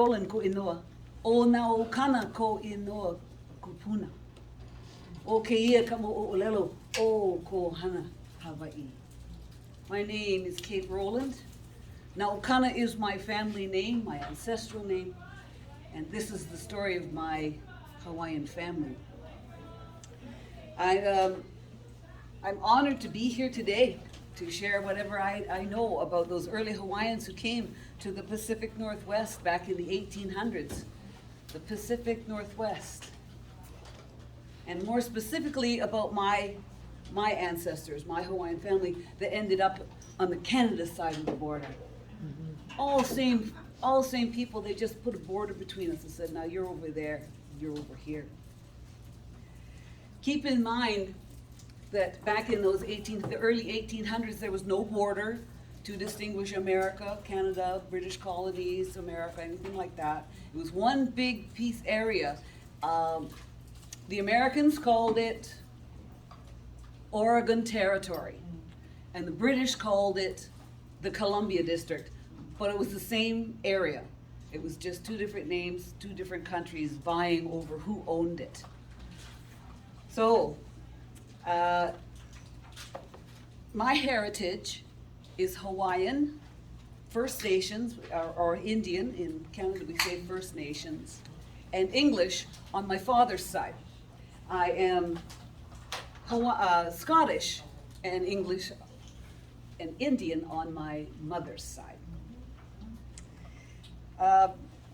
Roland ko inoa. O na o kana ko inoa kupuna. O ke ia ka mo o lelo o ko hana Hawaii. My name is Kate Roland. Now Okana is my family name, my ancestral name, and this is the story of my Hawaiian family. I'm honored to be here today to share whatever I know about those early Hawaiians who came to the Pacific Northwest back in the 1800s. The Pacific Northwest. And more specifically about my ancestors, my Hawaiian family that ended up on the Canada side of the border. All same people, they just put a border between us and said, now you're over there, you're over here. Keep in mind that back in those the early 1800s, there was no border to distinguish America, Canada, British colonies, America, anything like that. It was one big piece area. The Americans called it Oregon Territory, and the British called it the Columbia District, but it was the same area. It was just two different names, two different countries vying over who owned it. So, my heritage is Hawaiian, First Nations, or Indian. In Canada we say First Nations, and English on my father's side. I am Scottish and English and Indian on my mother's side.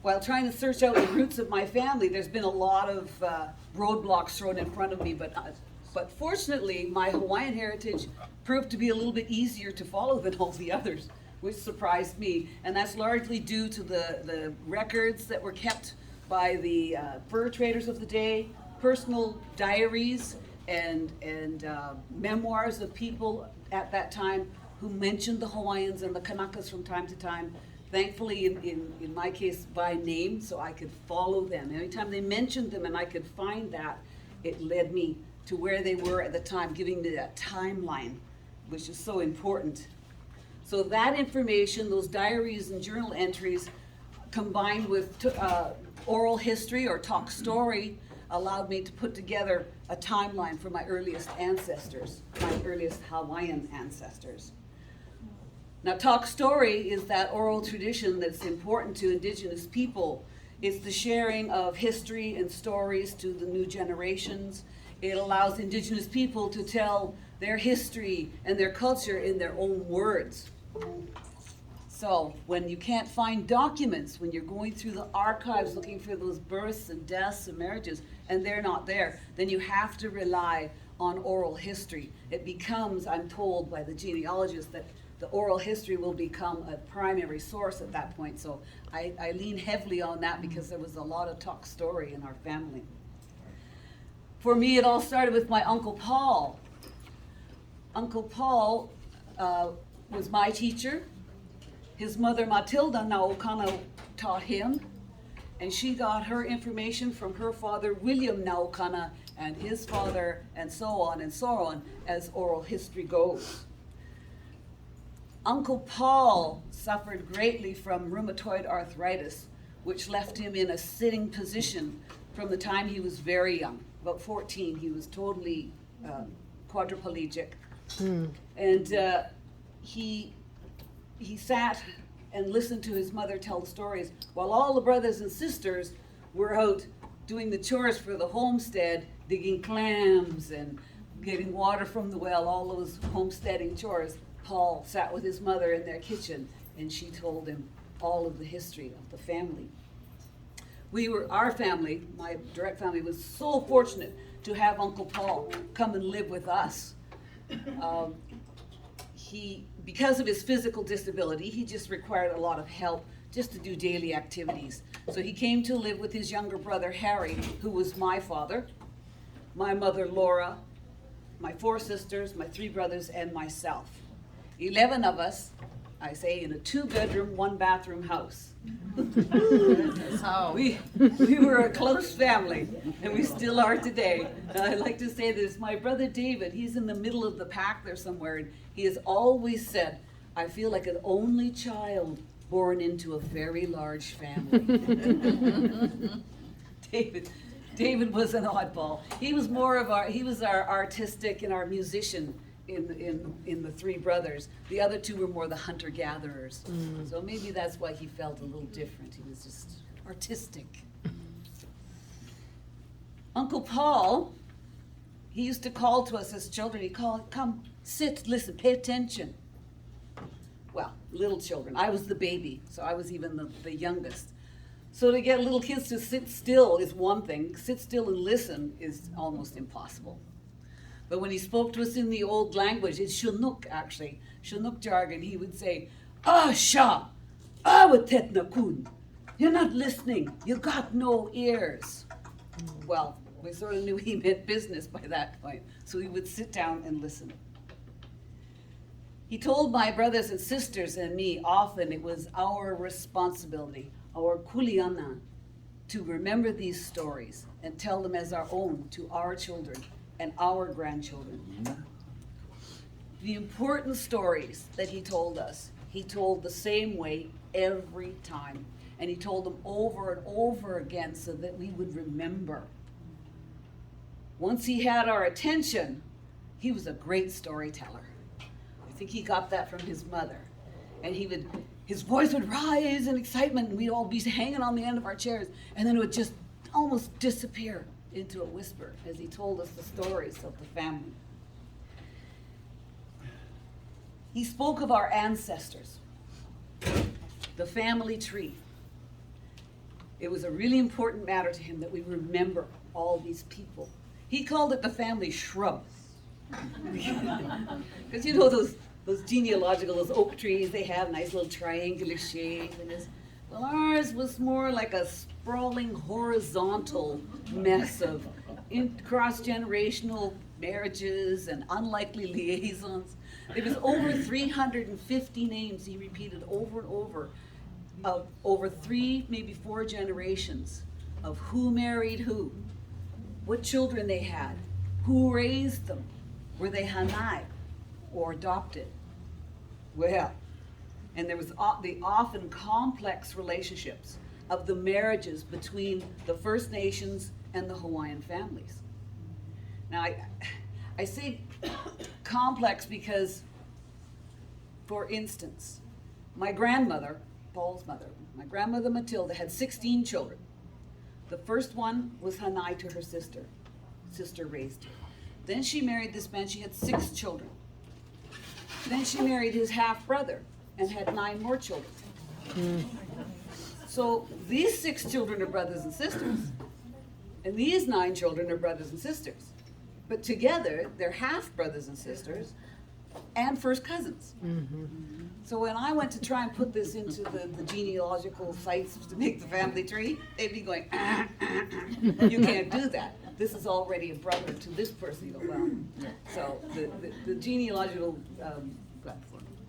While trying to search out the roots of my family, there's been a lot of roadblocks thrown in front of me, but fortunately, my Hawaiian heritage proved to be a little bit easier to follow than all the others, which surprised me. And that's largely due to the records that were kept by the fur traders of the day, personal diaries, and memoirs of people at that time who mentioned the Hawaiians and the Kanakas from time to time. Thankfully, in my case, by name, so I could follow them. Anytime they mentioned them and I could find that, it led me to where they were at the time, giving me that timeline, which is so important. So that information, those diaries and journal entries, combined with oral history or talk story, allowed me to put together a timeline for my earliest ancestors, my earliest Hawaiian ancestors. Now, talk story is that oral tradition that's important to Indigenous people. It's the sharing of history and stories to the new generations. It allows Indigenous people to tell their history and their culture in their own words. So when you can't find documents, when you're going through the archives looking for those births and deaths and marriages, and they're not there, then you have to rely on oral history. It becomes, I'm told by the genealogists, that the oral history will become a primary source at that point. So I lean heavily on that because there was a lot of talk story in our family. For me, it all started with my Uncle Paul. Uncle Paul was my teacher. His mother, Matilda Naokana, taught him, and she got her information from her father, William Naokana, and his father, and so on, as oral history goes. Uncle Paul suffered greatly from rheumatoid arthritis, which left him in a sitting position from the time he was very young. About 14, he was totally quadriplegic. And he sat and listened to his mother tell the stories while all the brothers and sisters were out doing the chores for the homestead, digging clams and getting water from the well, all those homesteading chores. Paul sat with his mother in their kitchen, and she told him all of the history of the family. Our family, my direct family, was so fortunate to have Uncle Paul come and live with us. Because of his physical disability, he just required a lot of help just to do daily activities. So he came to live with his younger brother, Harry, who was my father, my mother, Laura, my 4 sisters, my 3 brothers, and myself. 11 of us, I say, in a 2-bedroom, 1-bathroom house. We were a close family, and we still are today. I like to say this, my brother David, he's in the middle of the pack there somewhere, and he has always said, I feel like an only child born into a very large family. David was an oddball. He was our artistic and our musician in the three brothers. The other two were more the hunter-gatherers. So maybe that's why he felt a little different. He was just artistic. Uncle Paul, he used to call to us as children. He'd call, come, sit, listen, pay attention. Well, little children. I was the baby, so I was even the youngest. So to get little kids to sit still is one thing. Sit still and listen is almost impossible. But when he spoke to us in the old language, it's Chinook actually, Chinook jargon, he would say, "Ah, sha, awatetna kun." You're not listening. You got no ears. Well, we sort of knew he meant business by that point. So we would sit down and listen. He told my brothers and sisters and me often it was our responsibility, our kuleana, to remember these stories and tell them as our own to our children and our grandchildren. The important stories that he told us, he told the same way every time. And he told them over and over again so that we would remember. Once he had our attention, he was a great storyteller. I think he got that from his mother. And his voice would rise in excitement, and we'd all be hanging on the end of our chairs, and then it would just almost disappear into a whisper as he told us the stories of the family. He spoke of our ancestors, the family tree. It was a really important matter to him that we remember all these people. He called it the family shrub. Because you know those genealogical, those oak trees, they have nice little triangular shape. Well, ours was more like a sprawling horizontal mess of cross-generational marriages and unlikely liaisons. There was over 350 names he repeated over and over, of over 3, maybe 4 generations of who married who, what children they had, who raised them, were they Hanai or adopted. Well, and there was the often complex relationships of the marriages between the First Nations and the Hawaiian families. Now, I say complex because, for instance, my grandmother, Paul's mother, my grandmother Matilda had 16 children. The first one was Hanai to her sister. Sister raised her. Then she married this man, she had 6 children. Then she married his half-brother and had 9 more children. So these 6 children are brothers and sisters, and these 9 children are brothers and sisters. But together, they're half-brothers and sisters and first cousins. So when I went to try and put this into the genealogical sites to make the family tree, they'd be going, you can't do that. This is already a brother to this person. You go, well, so the genealogical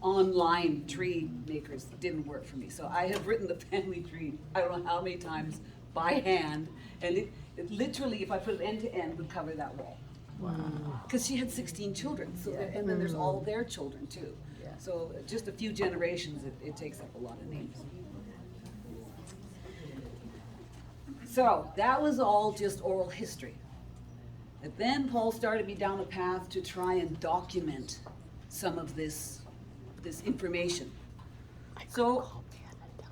online tree makers didn't work for me. So I have written the family tree, I don't know how many times, by hand, and it literally, if I put it end to end, would cover that wall. Wow. Because she had 16 children, so and then there's all their children too. Yeah. So just a few generations, it takes up a lot of names. So that was all just oral history. And then Paul started me down a path to try and document some of this information. So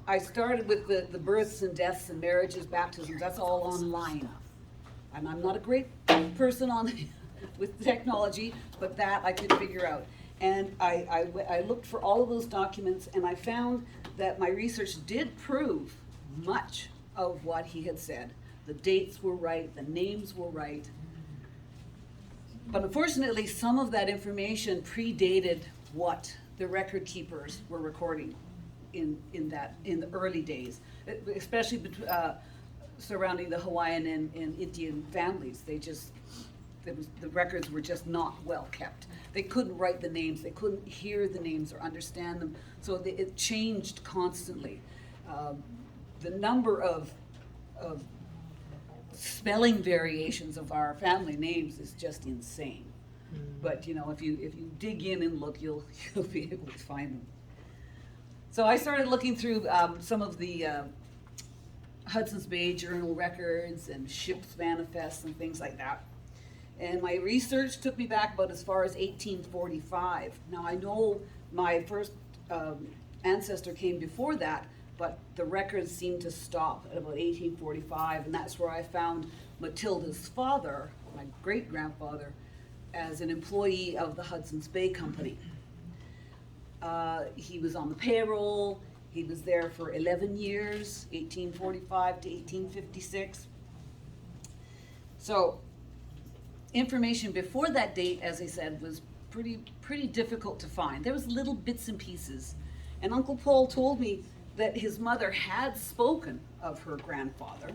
I started with the births and deaths and marriages, baptisms, that's all online. And I'm not a great person with technology, but that I could figure out. And I looked for all of those documents, and I found that my research did prove much of what he had said. The dates were right, the names were right. But unfortunately, some of that information predated what the record keepers were recording in the early days, especially surrounding the Hawaiian and Indian families. The records were just not well kept. They couldn't write the names, they couldn't hear the names or understand them, so it changed constantly. The number of spelling variations of our family names is just insane. But if you dig in and look, you'll be able to find them. So I started looking through some of the Hudson's Bay Journal records and ship's manifests and things like that. And my research took me back about as far as 1845. Now I know my first ancestor came before that, but the records seem to stop at about 1845, and that's where I found Matilda's father, my great-grandfather, as an employee of the Hudson's Bay Company. He was on the payroll. He was there for 11 years, 1845 to 1856. So information before that date, as I said, was pretty difficult to find. There was little bits and pieces. And Uncle Paul told me that his mother had spoken of her grandfather,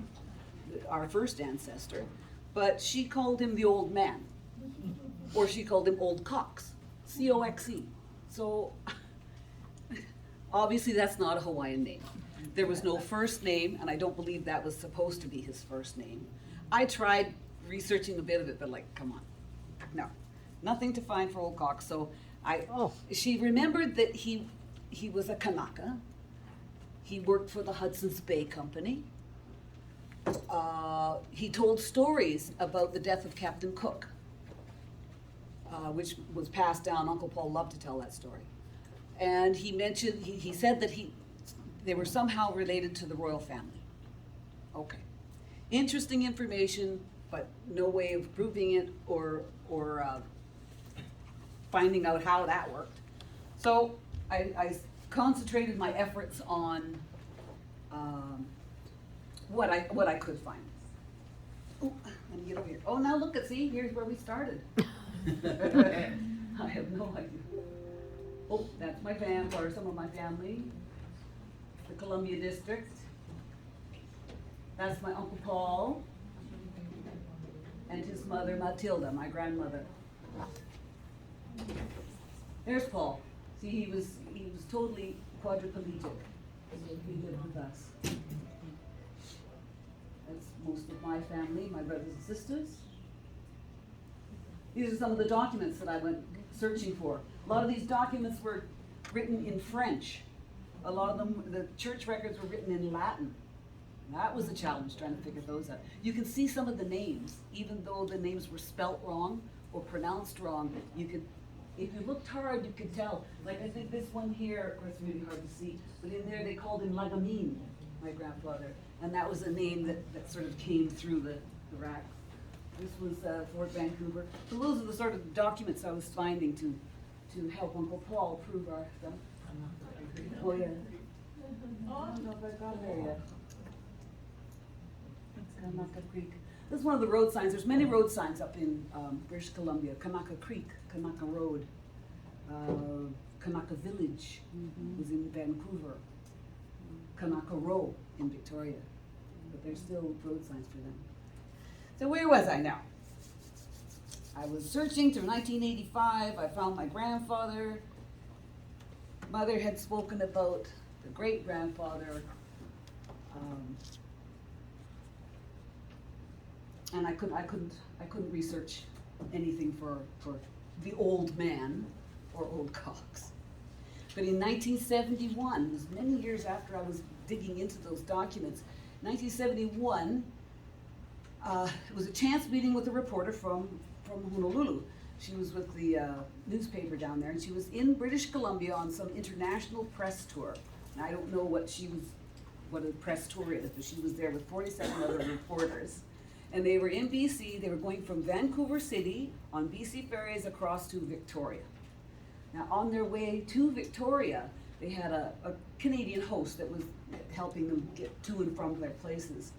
our first ancestor, but she called him the old man, or she called him Old Cox, C-O-X-E. So obviously that's not a Hawaiian name. There was no first name, and I don't believe that was supposed to be his first name. I tried researching a bit of it, but like, come on, no, nothing to find for Old Cox. So she remembered that he was a Kanaka. He worked for the Hudson's Bay Company. He told stories about the death of Captain Cook, which was passed down. Uncle Paul loved to tell that story. And he mentioned, he said that they were somehow related to the royal family. Okay. Interesting information, but no way of proving it or finding out how that worked. So I concentrated my efforts on what I could find. Oh, let me get over here. Oh, now look at, see, here's where we started. I have no idea. Oh, that's my family, or some of my family. The Columbia District. That's my Uncle Paul and his mother Matilda, my grandmother. There's Paul. See, he was totally quadriplegic. He lived with us. That's most of my family, my brothers and sisters. These are some of the documents that I went searching for. A lot of these documents were written in French. A lot of them, the church records were written in Latin. That was a challenge, trying to figure those out. You can see some of the names, even though the names were spelt wrong or pronounced wrong, you could, if you looked hard, you could tell. Like I think this one here, of course, it's really hard to see, but in there they called him Lagamin, my grandfather, and that was a name that sort of came through the rack. This was Fort Vancouver. So those are the sort of documents I was finding to help Uncle Paul prove our stuff. Oh yeah. Oh, I don't know if I got there yet. Kanaka Creek. This is one of the road signs. There's many road signs up in British Columbia. Kanaka Creek, Kanaka Road, Kanaka Village was in Vancouver, Kanaka Row in Victoria. But there's still road signs for them. So where was I now? I was searching through 1985. I found my grandfather. Mother had spoken about the great-grandfather. And I couldn't research anything for the old man or Old Cox. But in 1971, it was many years after I was digging into those documents, 1971, it was a chance meeting with a reporter from Honolulu. She was with the newspaper down there, and she was in British Columbia on some international press tour. And I don't know what a press tour is, but she was there with 47 other reporters. And they were in BC. They were going from Vancouver City on BC ferries across to Victoria. Now, on their way to Victoria, they had a Canadian host that was helping them get to and from their places.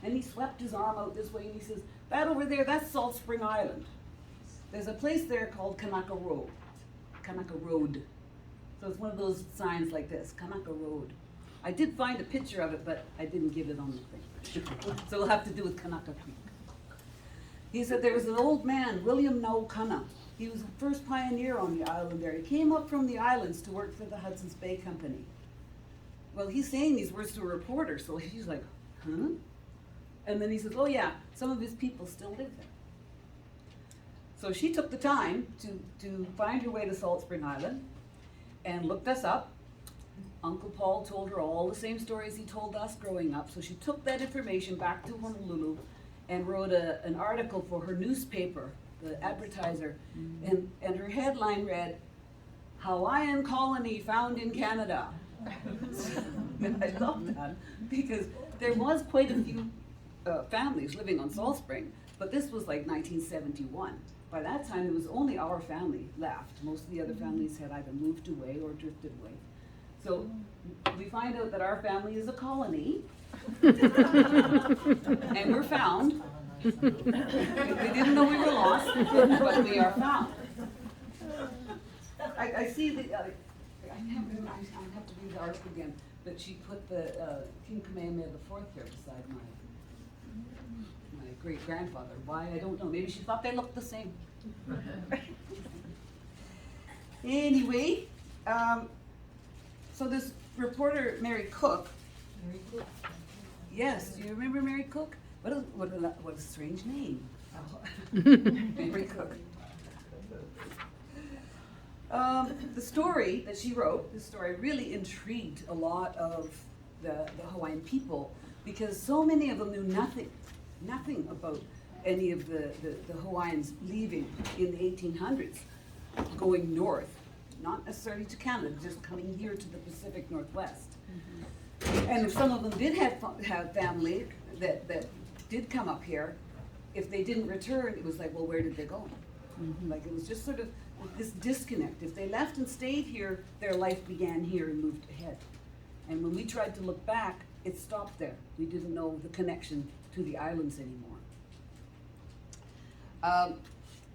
And he swept his arm out this way and he says, that over there, that's Salt Spring Island. There's a place there called Kanaka Road. Kanaka Road. So it's one of those signs like this, Kanaka Road. I did find a picture of it, but I didn't give it on the thing. So we'll have to do with Kanaka Creek. He said there was an old man, William Naukana. He was the first pioneer on the island there. He came up from the islands to work for the Hudson's Bay Company. Well, he's saying these words to a reporter, so he's like, huh? And then he says, oh yeah, some of his people still live there. So she took the time to find her way to Salt Spring Island and looked us up. Uncle Paul told her all the same stories he told us growing up, so she took that information back to Honolulu and wrote an article for her newspaper, the Advertiser, and her headline read, "Hawaiian colony found in Canada." And I love that, because there was quite a few families living on Salt Spring, but this was like 1971. By that time, it was only our family left. Most of the other families had either moved away or drifted away. So we find out that our family is a colony, and we're found. We didn't know we were lost, but we are found. I see the, I can't remember, I have to read the article again, but she put the King Kamehameha IV here beside my great-grandfather. Why, I don't know. Maybe she thought they looked the same. Anyway, so this reporter, Mary Cook. Yes, do you remember Mary Cook? What a strange name. Mary Cook. The story that she wrote, this story really intrigued a lot of the Hawaiian people, because so many of them knew nothing about any of the Hawaiians leaving in the 1800s, going north, not necessarily to Canada, just coming here to the Pacific Northwest. And if some of them did have family that did come up here, if they didn't return, it was like, well, where did they go? Like, it was just sort of this disconnect. If they left and stayed here, their life began here and moved ahead. And when we tried to look back, it stopped there. We didn't know the connection to the islands anymore.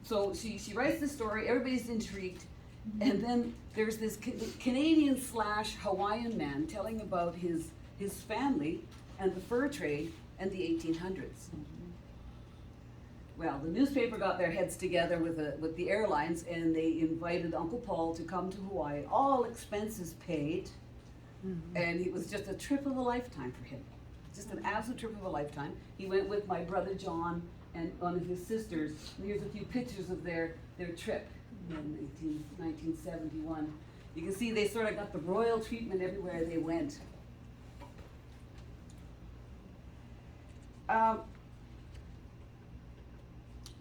So she writes this story, everybody's intrigued, and then there's this Canadian/Hawaiian man telling about his family and the fur trade and the 1800s. Well, the newspaper got their heads together with the airlines, and they invited Uncle Paul to come to Hawaii, all expenses paid, and it was just a trip of a lifetime for him. Just an absolute trip of a lifetime. He went with my brother John and one of his sisters, and here's a few pictures of their trip in 1971. You can see they sort of got the royal treatment everywhere they went.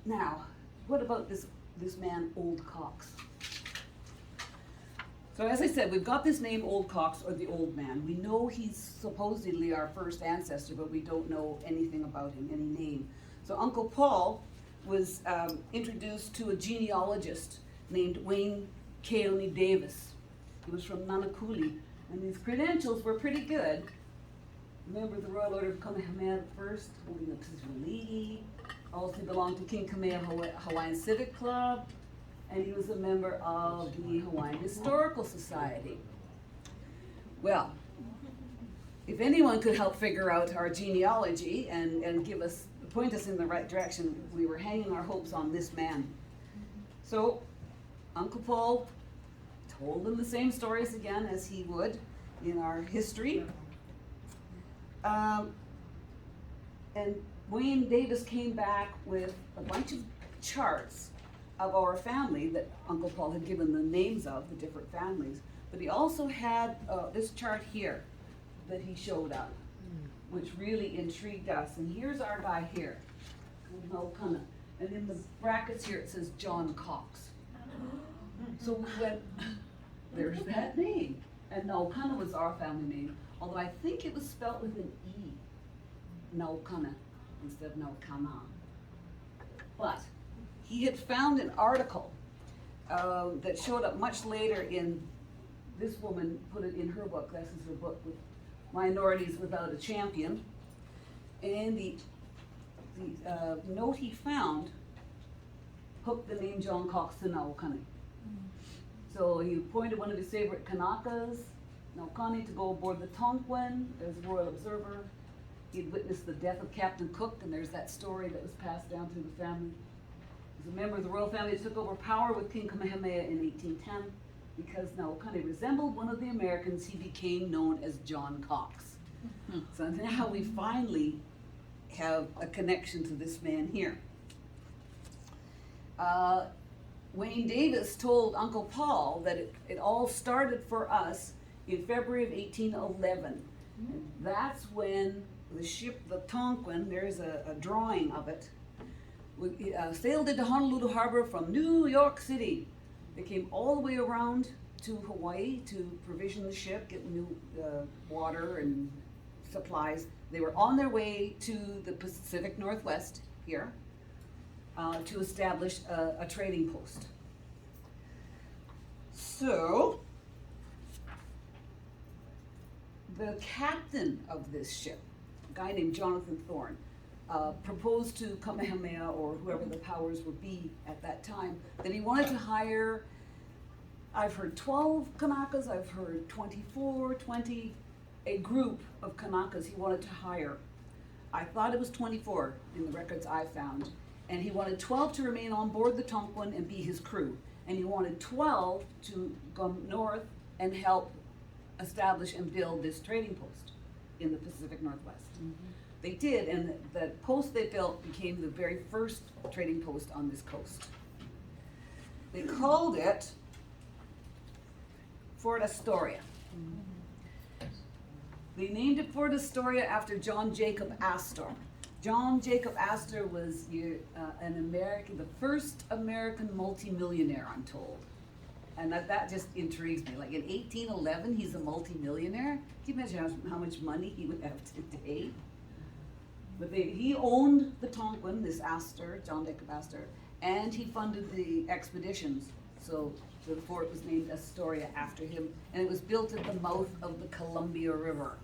Now, what about this man, Old Cox? So as I said, we've got this name, Old Cox, or the Old Man. We know he's supposedly our first ancestor, but we don't know anything about him, any name. So Uncle Paul was introduced to a genealogist named Wayne Keone Davis. He was from Nanakuli, and his credentials were pretty good. Member of the Royal Order of Kamehameha I, holding a position of lady. Also belonged to King Kamehameha Hawaiian Civic Club, and he was a member of the Hawaiian Historical Society. Well, if anyone could help figure out our genealogy and point us in the right direction, we were hanging our hopes on this man. So Uncle Paul told them the same stories again as he would in our history. And Wayne Davis came back with a bunch of charts of our family that Uncle Paul had given the names of, the different families. But he also had this chart here that he showed up, which really intrigued us. And here's our guy here, Naukana. And in the brackets here it says John Cox. So we went, there's that name. And Naukana was our family name, although I think it was spelled with an E, Naukana, instead of Naukana. But he had found an article that showed up much later in, this woman put it in her book, this is her book, with Minorities Without a Champion. And the note he found hooked the name John Cox to Naukani. So he appointed one of his favorite Kanakas, Naukani, to go aboard the Tonquin as a royal observer. He had witnessed the death of Captain Cook, and there's that story that was passed down through the family. He was a member of the royal family that took over power with King Kamehameha in 1810. Because Naukani resembled one of the Americans, he became known as John Cox. So now we finally have a connection to this man here. Wayne Davis told Uncle Paul that it all started for us in February of 1811. And that's when the ship, the Tonquin, there's a drawing of it, sailed into Honolulu Harbor from New York City. They came all the way around to Hawaii to provision the ship, get new water and supplies. They were on their way to the Pacific Northwest here to establish a trading post. So, the captain of this ship, a guy named Jonathan Thorne, proposed to Kamehameha, or whoever the powers would be at that time, that he wanted to hire, I've heard 12 Kanakas, I've heard 24, 20, a group of Kanakas he wanted to hire. I thought it was 24 in the records I found. And he wanted 12 to remain on board the Tonquin and be his crew. And he wanted 12 to go north and help establish and build this trading post in the Pacific Northwest. Mm-hmm. They did, and the post they built became the very first trading post on this coast. They called it Fort Astoria. Mm-hmm. They named it Fort Astoria after John Jacob Astor. John Jacob Astor was an American, the first American multimillionaire, I'm told. And that just intrigues me. Like in 1811, he's a multimillionaire. Can you imagine how much money he would have today? But he owned the Tonquin, this Astor, John Jacob Astor, and he funded the expeditions. So the fort was named Astoria after him, and it was built at the mouth of the Columbia River.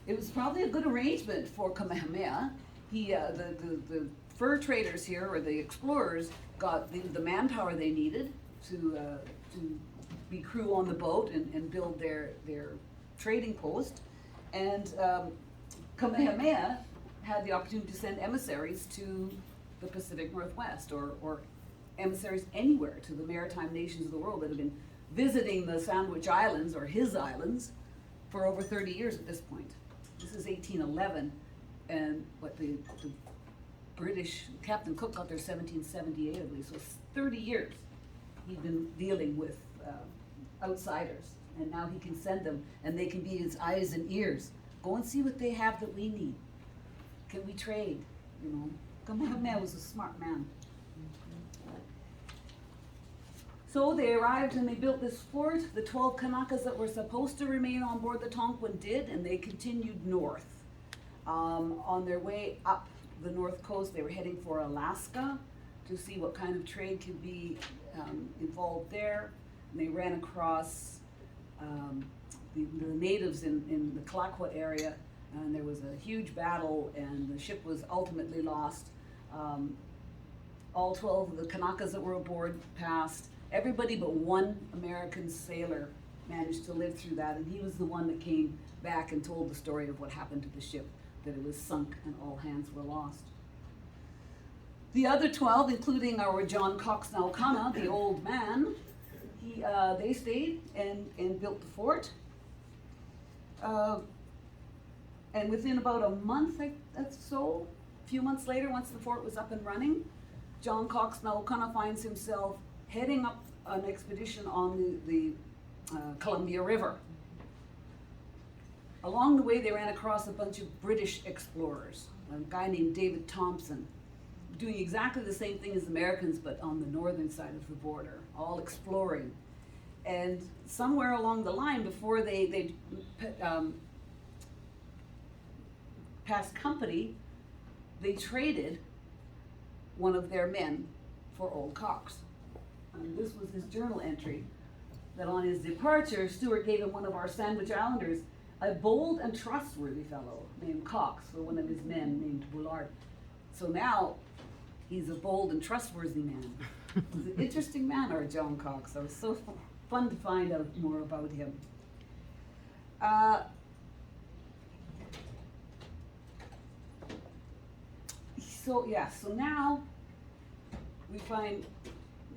It was probably a good arrangement for Kamehameha. The fur traders here, or the explorers, got the manpower they needed to be crew on the boat and build their trading post. And Kamehameha had the opportunity to send emissaries to the Pacific Northwest, or emissaries anywhere to the maritime nations of the world that had been visiting the Sandwich Islands, or his islands, for over 30 years at this point. This is 1811, and the British, Captain Cook got there 1778, I believe, so it's 30 years he'd been dealing with outsiders, and now he can send them, and they can be his eyes and ears. Go and see what they have that we need. Can we trade? You know, Kamehameha was a smart man. So they arrived and they built this fort. The 12 Kanakas that were supposed to remain on board the Tonquin did, and they continued north. On their way up the north coast, they were heading for Alaska to see what kind of trade could be involved there. And they ran across the natives in the Kalakaua area, and there was a huge battle, and the ship was ultimately lost. All 12 of the Kanakas that were aboard passed. Everybody but one American sailor managed to live through that, and he was the one that came back and told the story of what happened to the ship, that it was sunk and all hands were lost. The other 12, including our John Cox Naukana, the old man, they stayed and built the fort. And within about a month a few months later, once the fort was up and running, John Cox Naukana finds himself heading up an expedition on the Columbia River. Along the way, they ran across a bunch of British explorers, a guy named David Thompson, doing exactly the same thing as Americans, but on the northern side of the border, all exploring. And somewhere along the line, before they passed company, they traded one of their men for Old Cox. And this was his journal entry, that on his departure, Stewart gave him one of our Sandwich Islanders, a bold and trustworthy fellow named Cox, for one of his men named Bullard. So now, he's a bold and trustworthy man. He's an interesting man, our John Cox. It was so fun to find out more about him. So now we find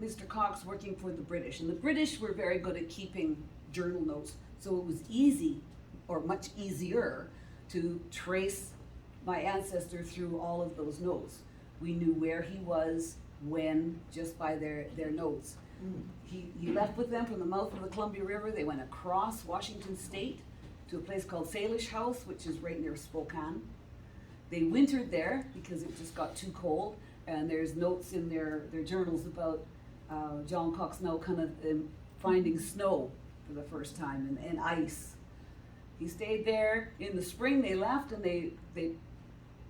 Mr. Cox working for the British, and the British were very good at keeping journal notes, so it was easy, or much easier, to trace my ancestor through all of those notes. We knew where he was, when, just by their notes. He left with them from the mouth of the Columbia River. They went across Washington State to a place called Salish House, which is right near Spokane. They wintered there because it just got too cold, and there's notes in their journals about John Cox now kind of finding snow for the first time and ice. He stayed there. In the spring they left, and they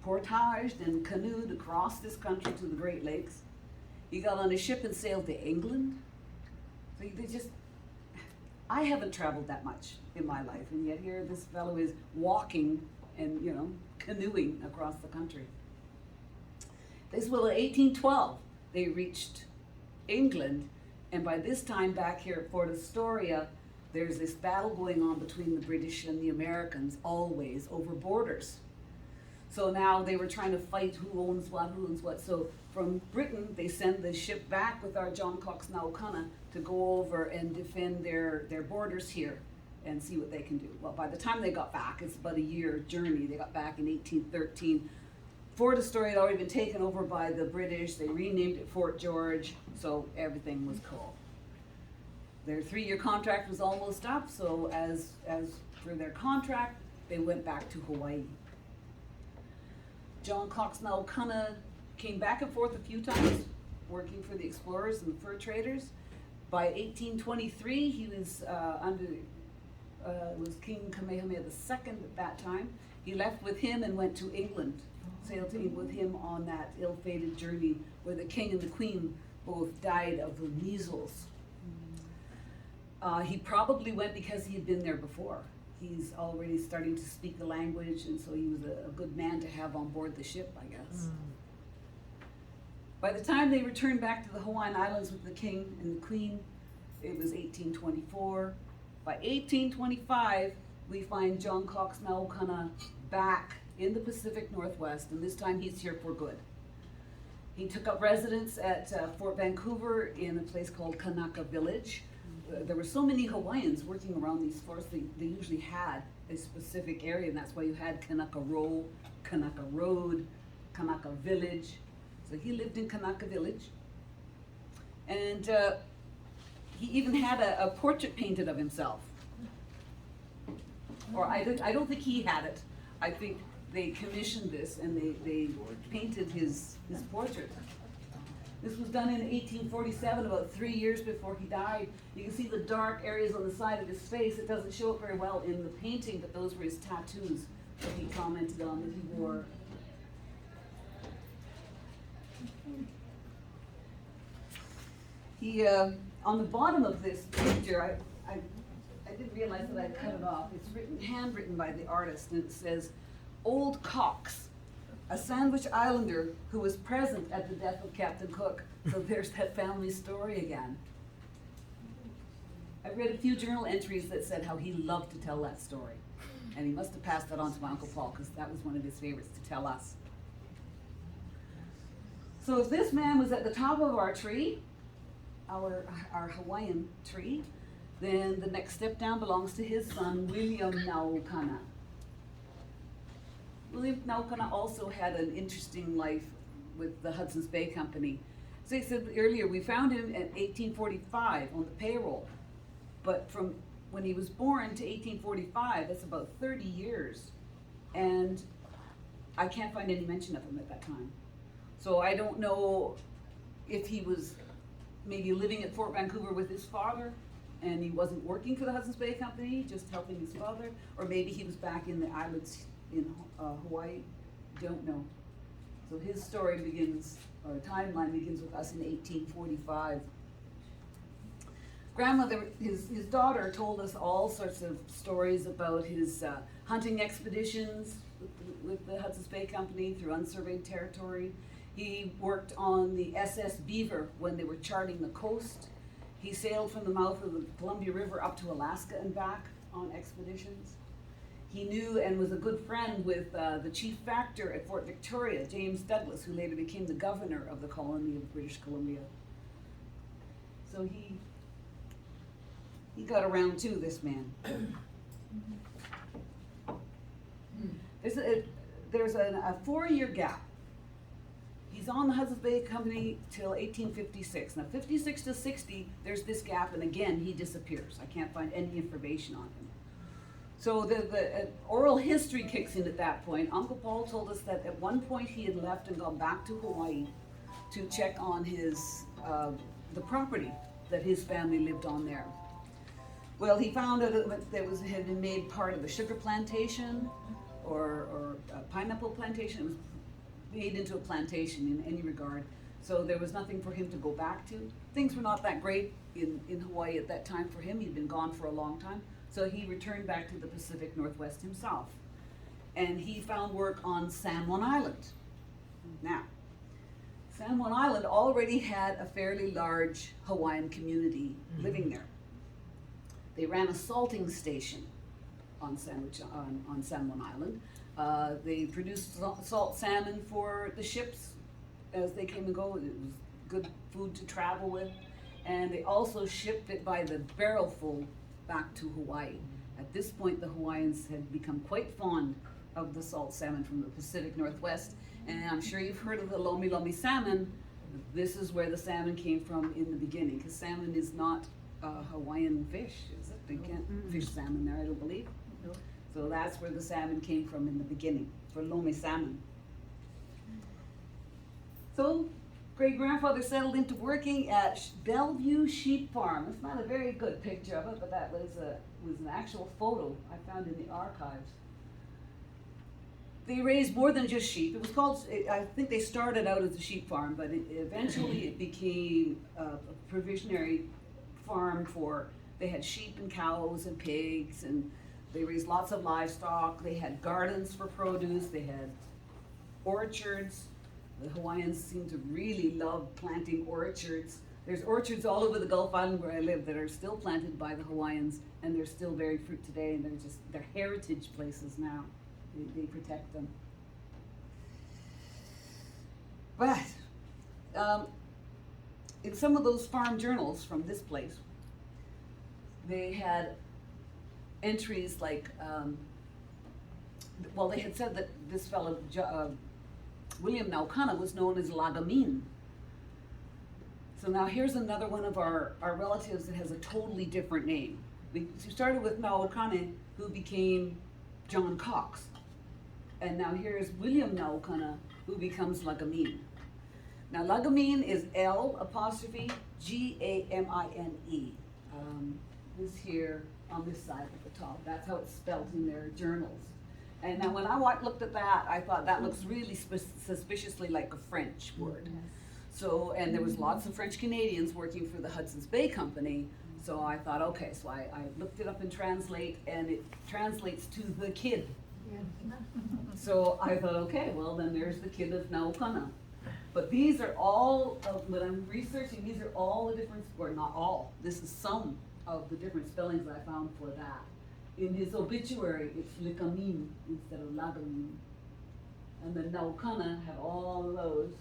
portaged and canoed across this country to the Great Lakes. He got on a ship and sailed to England. So I haven't traveled that much in my life, and yet here this fellow is walking and, canoeing across the country. In 1812, they reached England, and by this time back here at Fort Astoria, there's this battle going on between the British and the Americans, always over borders. So now they were trying to fight who owns what. So from Britain, they send the ship back with our John Cox Naukana to go over and defend their borders here and see what they can do. Well, by the time they got back, it's about a year journey. They got back in 1813. Fort Astoria had already been taken over by the British. They renamed it Fort George, so everything was cool. Their 3-year contract was almost up, so as for their contract, they went back to Hawaii. John Cox Naukana came back and forth a few times, working for the explorers and the fur traders. By 1823, he was was King Kamehameha II at that time. He left with him and went to England, sailed to England with him on that ill-fated journey where the king and the queen both died of the measles. He probably went because he had been there before. He's already starting to speak the language, and so he was a good man to have on board the ship, I guess. By the time they returned back to the Hawaiian Islands with the king and the queen, it was 1824. By 1825, we find John Cox Naukana back in the Pacific Northwest, and this time he's here for good. He took up residence at Fort Vancouver in a place called Kanaka Village. There were so many Hawaiians working around these forts, they usually had a specific area, and that's why you had Kanaka Row, Kanaka Road, Kanaka Village. So he lived in Kanaka Village. And he even had a portrait painted of himself. Or I don't think he had it. I think they commissioned this and they painted his portrait. This was done in 1847, about 3 years before he died. You can see the dark areas on the side of his face. It doesn't show up very well in the painting, but those were his tattoos that he commented on that he wore. He, on the bottom of this picture, I didn't realize that I'd cut it off. It's handwritten by the artist, and it says, "Old Cox, a Sandwich Islander who was present at the death of Captain Cook." So there's that family story again. I read a few journal entries that said how he loved to tell that story. And he must have passed that on to my Uncle Paul, because that was one of his favorites to tell us. So if this man was at the top of our tree, our Hawaiian tree, then the next step down belongs to his son, William Naukana. William Naukana also had an interesting life with the Hudson's Bay Company. So I said earlier, we found him at 1845 on the payroll. But from when he was born to 1845, that's about 30 years. And I can't find any mention of him at that time. So I don't know if he was maybe living at Fort Vancouver with his father and he wasn't working for the Hudson's Bay Company, just helping his father, or maybe he was back in the islands in Hawaii. Don't know. So his story begins, or timeline begins with us in 1845. Grandmother, his daughter, told us all sorts of stories about his hunting expeditions with the Hudson's Bay Company through unsurveyed territory. He worked on the SS Beaver when they were charting the coast. He sailed from the mouth of the Columbia River up to Alaska and back on expeditions. He knew and was a good friend with the chief factor at Fort Victoria, James Douglas, who later became the governor of the colony of British Columbia. So he got around too, this man. There's a 4-year gap. he's on the Hudson's Bay Company till 1856. Now 56 to 60, there's this gap, and again, he disappears. I can't find any information on him. So the oral history kicks in at that point. Uncle Paul told us that at one point he had left and gone back to Hawaii to check on his, the property that his family lived on there. Well, he found out that it had been made part of a sugar plantation or a pineapple plantation. It was made into a plantation in any regard. So there was nothing for him to go back to. Things were not that great in Hawaii at that time for him. He'd been gone for a long time. So he returned back to the Pacific Northwest himself. And he found work on San Juan Island. Now, San Juan Island already had a fairly large Hawaiian community living there. They ran a salting station on San Juan Island. They produced salt salmon for the ships as they came and go. It was good food to travel with. And they also shipped it by the barrelful back to Hawaii. At this point, the Hawaiians had become quite fond of the salt salmon from the Pacific Northwest. And I'm sure you've heard of the lomi lomi salmon. This is where the salmon came from in the beginning, because salmon is not a Hawaiian fish, is it? They can't fish salmon there, I don't believe. No. So that's where the salmon came from in the beginning, for lomi salmon. So great-grandfather settled into working at Bellevue Sheep Farm. It's not a very good picture of it, but that was an actual photo I found in the archives. They raised more than just sheep. It was called, I think they started out as a sheep farm, but eventually it became a provisionary farm for, they had sheep and cows and pigs, and they raised lots of livestock. They had gardens for produce. They had orchards. The Hawaiians seem to really love planting orchards. There's orchards all over the Gulf Island where I live that are still planted by the Hawaiians, and they're still bearing fruit today, and they're heritage places now. They protect them. But in some of those farm journals from this place, they had entries like, well, they had said that this fellow, William Naukana, was known as Lagamin. So now here's another one of our relatives that has a totally different name. We started with Naukane, who became John Cox. And now here's William Naukana, who becomes Lagamin. Now Lagamin is L''Gamine. This here on this side at the top. That's how it's spelled in their journals. And now when I looked at that, I thought that looks really suspiciously like a French word. Yes. So, and there was lots of French Canadians working for the Hudson's Bay Company. So I thought, okay, so I looked it up in Translate, and it translates to the kid. Yeah. So I thought, okay, well then there's the kid of Naukana. But these are all, when I'm researching, these are all the different, or not all, this is some of the different spellings I found for that. In his obituary, it's Likamin instead of Lagamin. And the Naukana have all of those.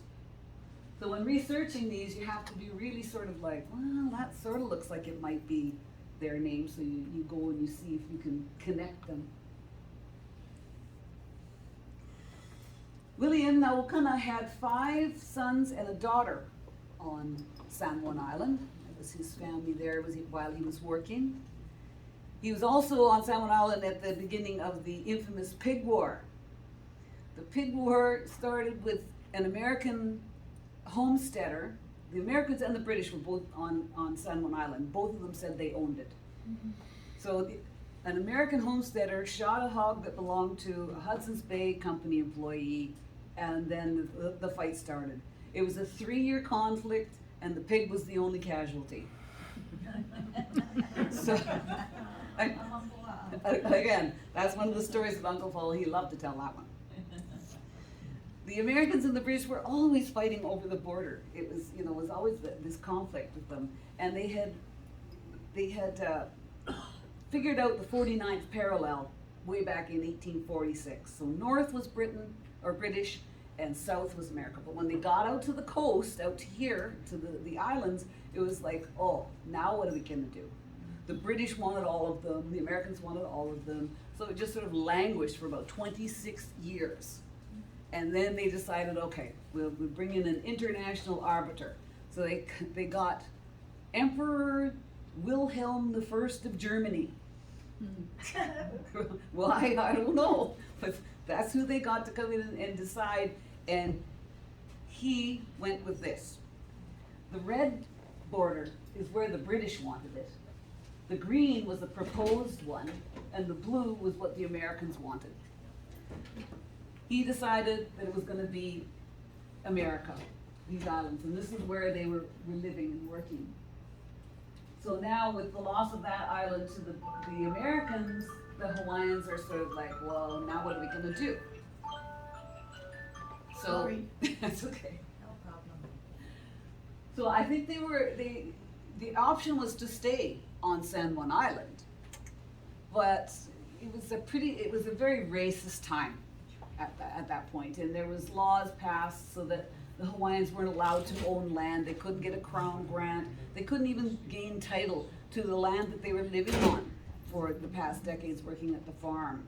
So when researching these, you have to be really sort of like, well, that sort of looks like it might be their name, so you go and you see if you can connect them. William Naukana had 5 sons and a daughter on San Juan Island. That was his family there while he was working. He was also on San Juan Island at the beginning of the infamous Pig War. The Pig War started with an American homesteader. The Americans and the British were both on San Juan Island. Both of them said they owned it. Mm-hmm. So an American homesteader shot a hog that belonged to a Hudson's Bay Company employee, and then the fight started. It was a 3-year conflict, and the pig was the only casualty. So, again, that's one of the stories of Uncle Paul. He loved to tell that one. The Americans and the British were always fighting over the border. It was always this conflict with them, and they had figured out the 49th parallel way back in 1846. So north was Britain or British, and south was America. But when they got out to the coast, out to here, to the islands, it was like, oh, now what are we gonna do? The British wanted all of them, the Americans wanted all of them. So it just sort of languished for about 26 years. And then they decided, okay, we'll bring in an international arbiter. So they got Emperor Wilhelm I of Germany. Why? I don't know, but that's who they got to come in and decide, and he went with this. The red border is where the British wanted it. The green was the proposed one, and the blue was what the Americans wanted. He decided that it was going to be America, these islands, and this is where they were living and working. So now with the loss of that island to the Americans, the Hawaiians are sort of like, well, now what are we going to do? So, Sorry. that's okay. No problem. So I think the option was to stay on San Juan Island, but it was a very racist time at that point, and there was laws passed so that the Hawaiians weren't allowed to own land. They couldn't get a crown grant. They couldn't even gain title to the land that they were living on for the past decades working at the farm.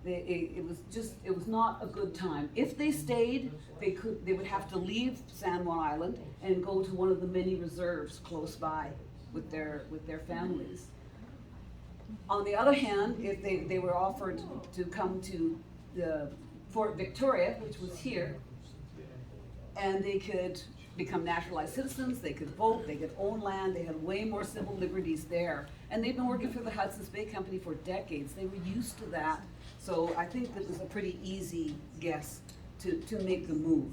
It was not a good time. If they stayed, they would have to leave San Juan Island and go to one of the many reserves close by with their families. On the other hand, if they were offered to come to the Fort Victoria, which was here, and they could become naturalized citizens, they could vote, they could own land, they had way more civil liberties there. And they've been working for the Hudson's Bay Company for decades. They were used to that. So I think that was a pretty easy guess to make the move.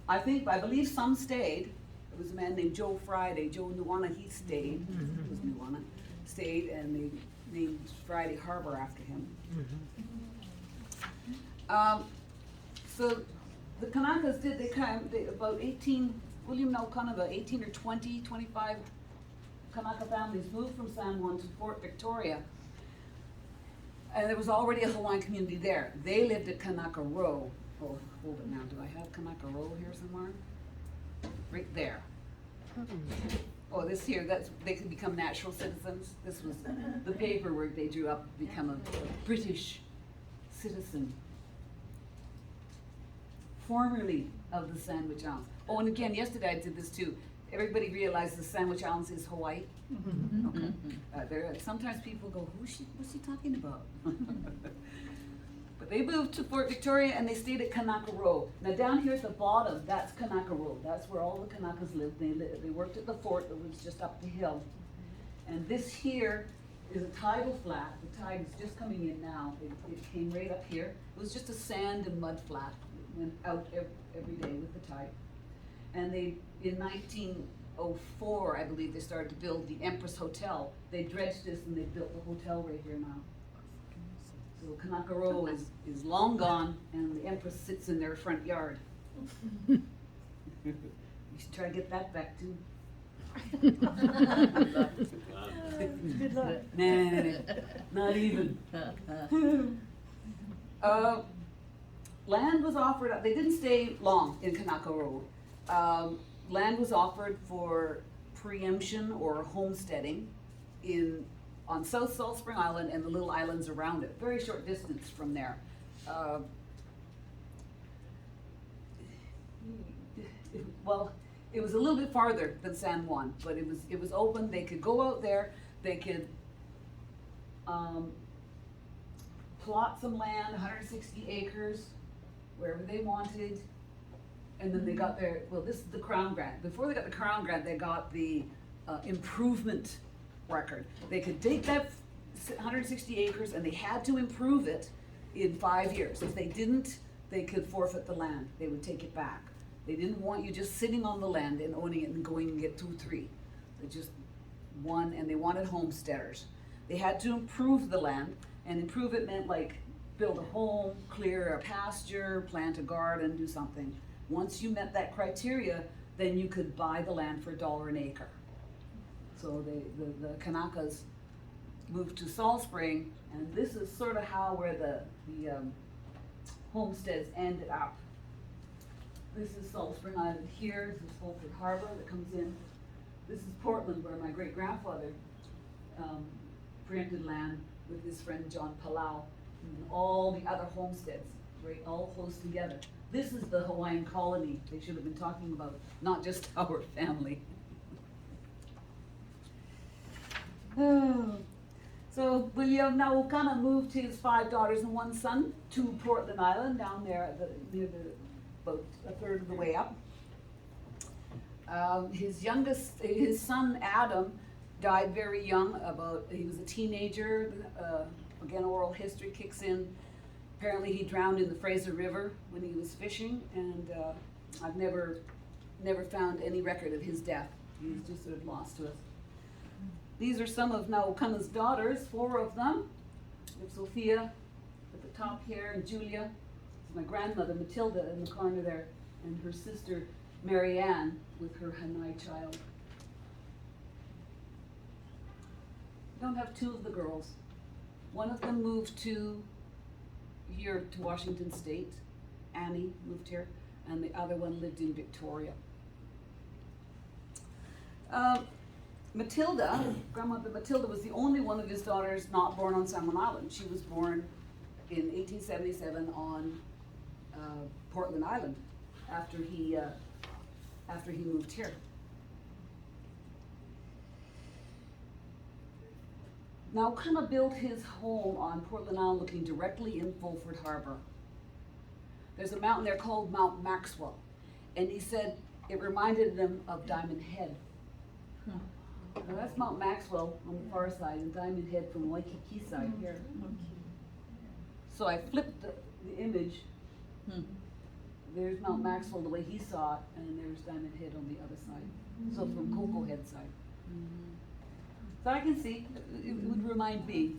I believe some stayed. There was a man named Joe Friday, Joe Nuana, he stayed. It was Nuana, stayed, and they named Friday Harbor after him. So the Kanakas did, about 18, William know kind of about 18 or 20, 25 Kanaka families moved from San Juan to Fort Victoria. And there was already a Hawaiian community there. They lived at Kanaka Row. Oh, hold it now, do I have Kanaka Row here somewhere? Right there. Oh, this here, they could become natural citizens. This was the paperwork they drew up to become a British citizen. Formerly of the Sandwich Islands. Oh, and again, yesterday I did this too. Everybody realizes Sandwich Islands is Hawaii. Okay. Sometimes people go, what's she talking about? But they moved to Fort Victoria and they stayed at Kanaka Row. Now down here at the bottom, that's Kanaka Row. That's where all the Kanakas lived. They worked at the fort that was just up the hill. And this here is a tidal flat. The tide is just coming in now. It came right up here. It was just a sand and mud flat. Went out every day with the tide. And in 1904, I believe, they started to build the Empress Hotel. They dredged this and they built the hotel right here now. So Kanaka Row is long gone, and the Empress sits in their front yard. You should try to get that back too. Good luck. Nah, not even. Land was offered, they didn't stay long in Kanaka Road. Land was offered for preemption or homesteading on South Salt Spring Island and the little islands around it, very short distance from there. It was a little bit farther than San Juan, but it was open. They could go out there, they could plot some land, 160 acres, wherever they wanted, and then they got this is the Crown Grant. Before they got the Crown Grant, they got the improvement record. They could take that 160 acres and they had to improve it in 5 years. If they didn't, they could forfeit the land. They would take it back. They didn't want you just sitting on the land and owning it and going and get 2, 3. They just won, and they wanted homesteaders. They had to improve the land, and improve it meant like build a home, clear a pasture, plant a garden, do something. Once you met that criteria, then you could buy the land for $1 an acre. So the Kanakas moved to Salt Spring, and this is sort of where the homesteads ended up. This is Salt Spring Island here. This is Holford Harbor that comes in. This is Portland, where my great-grandfather preempted land with his friend John Palau, and all the other homesteads, right, all close together. This is the Hawaiian colony they should have been talking about, not just our family. So William Naukana moved his 5 daughters and 1 son to Portland Island down there at near about a third of the way up. His son Adam died very young. He was a teenager. Again, oral history kicks in. Apparently, he drowned in the Fraser River when he was fishing, and I've never found any record of his death. He was just sort of lost to us. These are some of Naukana's daughters, 4 of them. There's Sophia at the top here, and Julia. This is my grandmother, Matilda, in the corner there, and her sister, Marianne, with her Hanai child. We don't have 2 of the girls. One of them moved here to Washington State. Annie moved here, and the other one lived in Victoria. Grandmother Matilda was the only one of his daughters not born on Salmon Island. She was born in 1877 on Portland Island after he moved here. Now kind of built his home on Portland Island looking directly in Fulford Harbor. There's a mountain there called Mount Maxwell, and he said it reminded them of Diamond Head. Now that's Mount Maxwell on the far side, and Diamond Head from Waikiki side here. So I flipped the image. There's Mount Maxwell the way he saw it, and there's Diamond Head on the other side. So from Cocoa Head side. So I can see, it would remind me.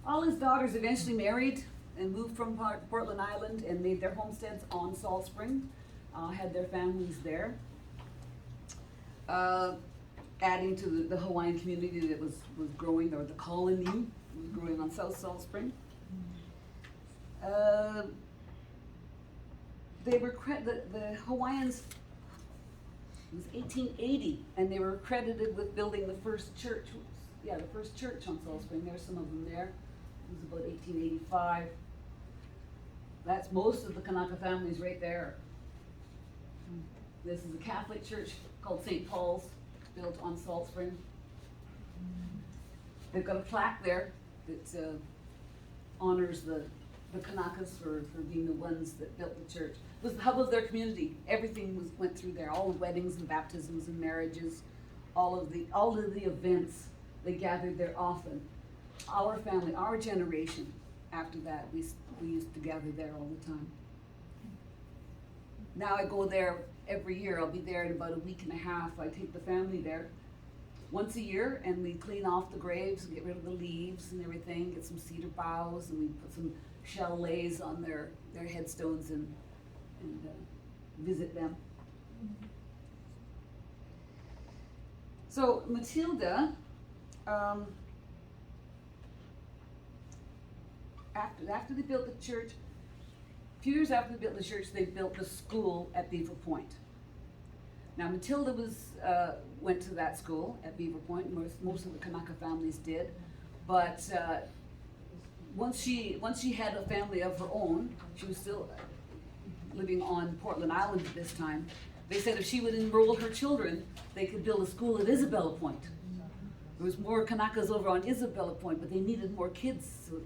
All his daughters eventually married and moved from Portland Island and made their homesteads on Salt Spring, had their families there. Adding to the Hawaiian community that was growing, or the colony was growing on South Salt Spring. The Hawaiians, it was 1880, and they were credited with building the first church. The first church on Salt Spring. There's some of them there. It was about 1885. That's most of the Kanaka families right there. This is a Catholic church called St. Paul's, built on Salt Spring. They've got a plaque there that honors the Kanakas for being the ones that built the church. It was the hub of their community. Everything went through there. All the weddings and baptisms and marriages, all of the events. They gathered there often. Our family, our generation, after that, we used to gather there all the time. Now I go there every year. I'll be there in about a week and a half. I take the family there once a year, and we clean off the graves and get rid of the leaves and everything, get some cedar boughs, and we put some shell lays on their headstones and visit them. So Matilda, after they built the church, a few years after they built the church, they built the school at Beaver Point. Now Matilda went to that school at Beaver Point. Most of the Kanaka families did, but once she had a family of her own, she was still living on Portland Island at this time. They said if she would enroll her children, they could build a school at Isabella Point. There was more Kanakas over on Isabella Point, but they needed more kids to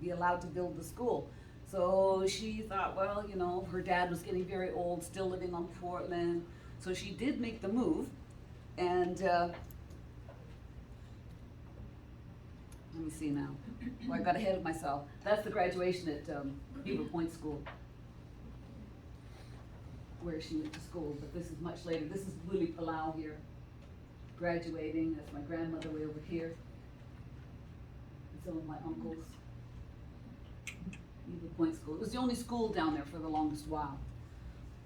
be allowed to build the school. So she thought, well, her dad was getting very old, still living on Portland. So she did make the move, and let me see now. I got ahead of myself. That's the graduation at Beaver Point School, where she went to school, but this is much later. This is Willie Palau here, graduating. That's my grandmother way over here, and some of my uncles. Beaver Point School. It was the only school down there for the longest while.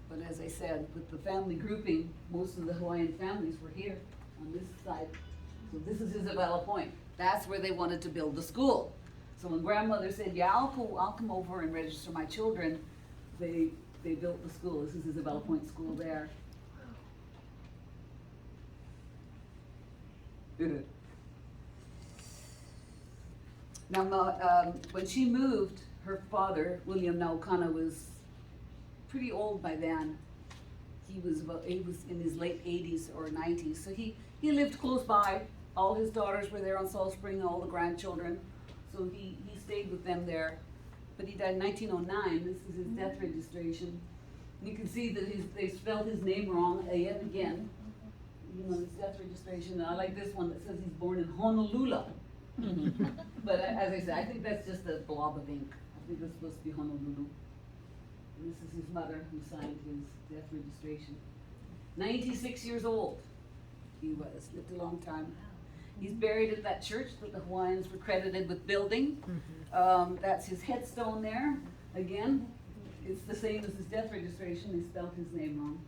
But as I said, with the family grouping, most of the Hawaiian families were here on this side. So this is Isabella Point. That's where they wanted to build the school. So when grandmother said, yeah, I'll come over and register my children, they built the school. This is Isabella Point School there. Now, when she moved, her father, William Naukana, was pretty old by then. He was in his late 80s or 90s, so he lived close by. All his daughters were there on Salt Spring, all the grandchildren, so he stayed with them there. But he died in 1909. This is his death registration. You can see that they spelled his name wrong yet again. You know, his death registration. And I like this one that says he's born in Honolulu. But as I said, I think that's just a blob of ink. I think it's supposed to be Honolulu. And this is his mother who signed his death registration. 96 years old he was, lived a long time. He's buried at that church that the Hawaiians were credited with building. That's his headstone there. Again, it's the same as his death registration. They spelled his name wrong.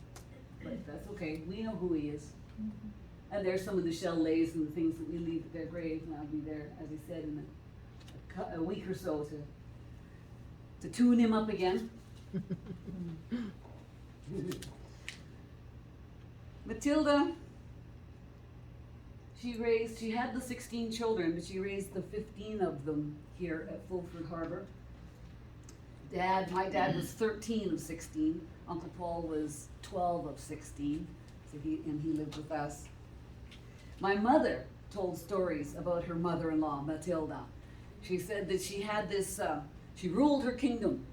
But that's okay. We know who he is. And there's some of the shell lays and the things that we leave at their grave. And I'll be there, as I said, in a week or so to tune him up again. Matilda, she had the 16 children, but she raised the 15 of them here at Fulford Harbor. My dad was 13 of 16. Uncle Paul was 12 of 16, so he lived with us. My mother told stories about her mother-in-law, Matilda. She said that she had this, she ruled her kingdom.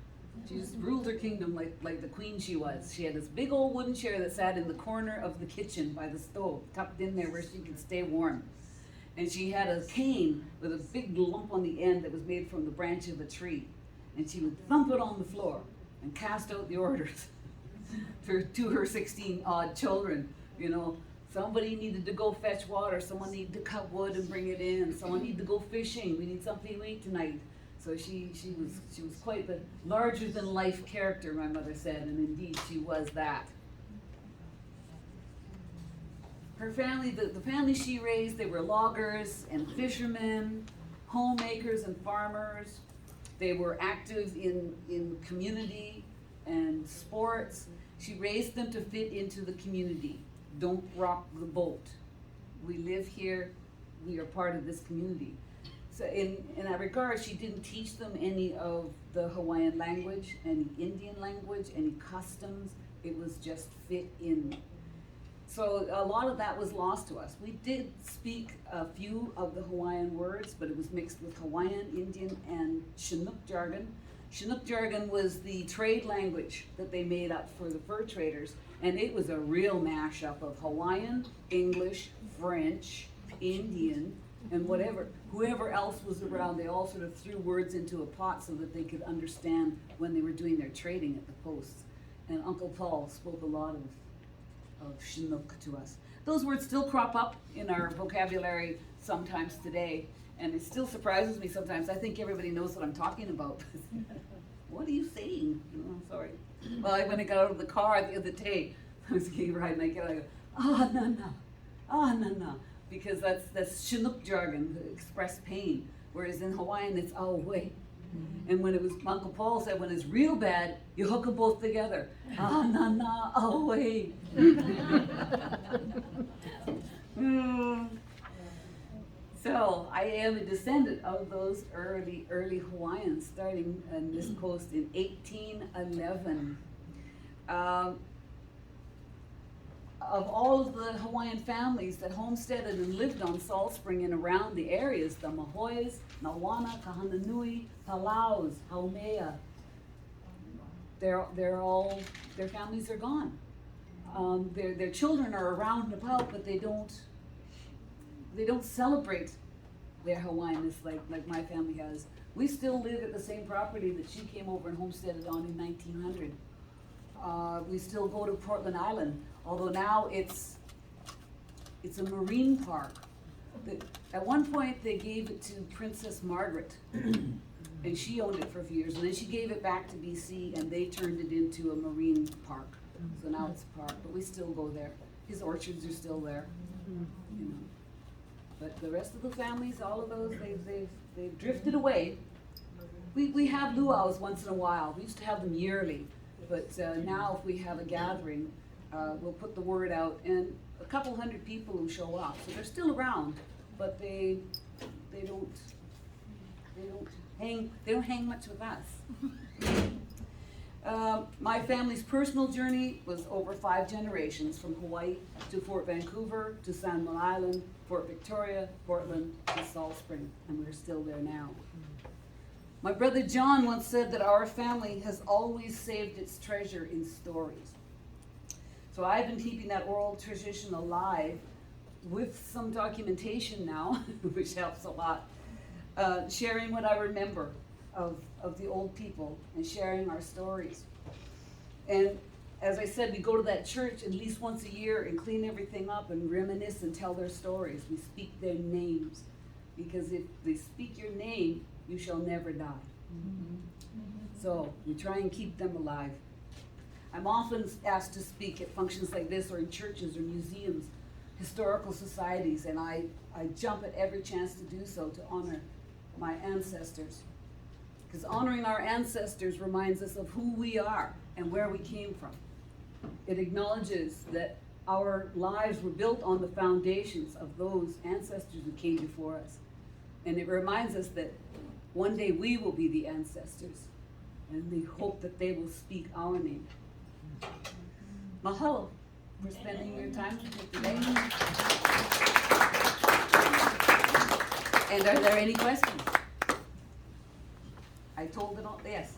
She just ruled her kingdom like the queen she was. She had this big old wooden chair that sat in the corner of the kitchen by the stove, tucked in there where she could stay warm. And she had a cane with a big lump on the end that was made from the branch of a tree. And she would thump it on the floor and cast out the orders to her 16 odd children. You know, somebody needed to go fetch water, someone needed to cut wood and bring it in, someone needed to go fishing, we need something to eat tonight. So she was quite the larger than life character, my mother said, and indeed she was that. Her family, the family she raised, they were loggers and fishermen, homemakers and farmers. They were active in community and sports. She raised them to fit into the community. Don't rock the boat. We live here, we are part of this community. So in that regard, she didn't teach them any of the Hawaiian language, any Indian language, any customs. It was just fit in. So a lot of that was lost to us. We did speak a few of the Hawaiian words, but it was mixed with Hawaiian, Indian, and Chinook jargon. Chinook jargon was the trade language that they made up for the fur traders, and it was a real mashup of Hawaiian, English, French, Indian, and whoever else was around. They all sort of threw words into a pot so that they could understand when they were doing their trading at the posts. And Uncle Paul spoke a lot of Chinook to us. Those words still crop up in our vocabulary sometimes today, and it still surprises me sometimes. I think everybody knows what I'm talking about. What are you saying? Oh, sorry. Well, when I got out of the car the other day, I was getting riding, I go, no. Because that's Chinook jargon, to express pain. Whereas in Hawaiian, it's wait. And when it was, Uncle Paul said, when it's real bad, you hook them both together. Wait. So I am a descendant of those early Hawaiians, starting on this coast in 1811. Of all of the Hawaiian families that homesteaded and lived on Salt Spring and around the areas, the Mahois, Nawana, Kahananui, Palaus, Haumea, their families are gone. Their children are around and about, but they don't celebrate their Hawaiianness like my family has. We still live at the same property that she came over and homesteaded on in 1900. We still go to Portland Island, although now it's a marine park. At one point they gave it to Princess Margaret, and she owned it for a few years, and then she gave it back to BC, and they turned it into a marine park. So now it's a park, but we still go there. His orchards are still there, you know. But the rest of the families, all of those, they've drifted away. We have luau's once in a while. We used to have them yearly. But now if we have a gathering, we'll put the word out, and a couple hundred people who show up. So they're still around, but they don't They don't hang much with us. My family's personal journey was over 5 generations, from Hawaii to Fort Vancouver to San Juan Island, Fort Victoria, Portland, to Salt Spring, and we're still there now. My brother John once said that our family has always saved its treasure in stories. So I've been keeping that oral tradition alive with some documentation now, which helps a lot, sharing what I remember of the old people and sharing our stories. And as I said, we go to that church at least once a year and clean everything up and reminisce and tell their stories. We speak their names, because if they speak your name, you shall never die. So we try and keep them alive. I'm often asked to speak at functions like this, or in churches or museums, historical societies, and I jump at every chance to do so, to honor my ancestors. Because honoring our ancestors reminds us of who we are and where we came from. It acknowledges that our lives were built on the foundations of those ancestors who came before us. And it reminds us that one day we will be the ancestors, and we hope that they will speak our name. Mahalo for spending your time with me today. And are there any questions? I told it all, yes.